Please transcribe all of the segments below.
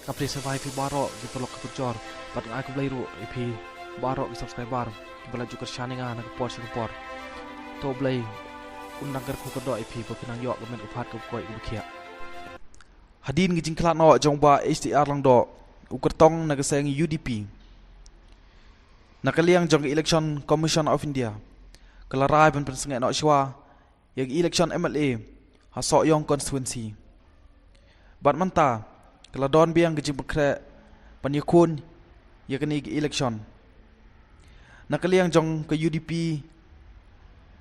Kapri survive pi barok di pelok kepecor. Pat ngai aku belai ru pi barok di subscriber. Bela juga shaninga nak por singapore. To belai undang ker ku kedok pi pinang yok gamen upat ku koi ku kia. Hadin gi jingklat no jong ba HDR lang do. Ukertong nak sayang UDP. Nakaliang jong election commission of India. Kelarai pen sengai no shwa. Yang election MLA hasok yong constituency. Bat manta kalau don biang ke jibakre panyakun ya kini election nakaliang jong ke UDP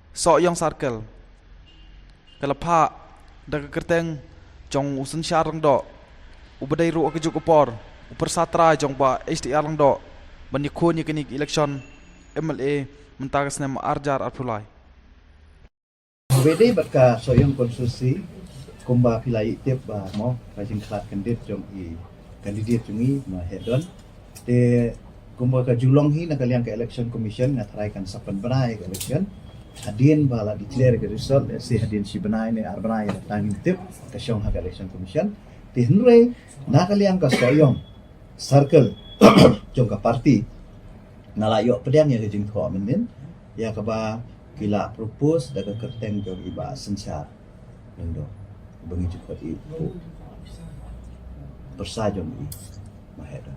sok yang circle kalau pa dak kerteng jong usun syarang do ubadai ru ke jukupor upersatra jong ba HDR lang do panyakun ya kini election MLA mentagas nama arjar arpulai Bede berka soyong konstitusi kumba pilai tiap mo rajin kelat kandidat jungi ma hedon te kumba ka julong hi nakaliang ke election commission ngatrai kan sapan benai ke election hadin bala declare ke result si hadin si benai ne arbenai tangin tip ke syong ha election commission te hnre nakaliang ka soyong circle jong ka parti nalayo pedang ya ke jing tho menin ya ka ba kila propose daga kerteng jong iba sensar lendo bengi cepat itu bersajong i mahera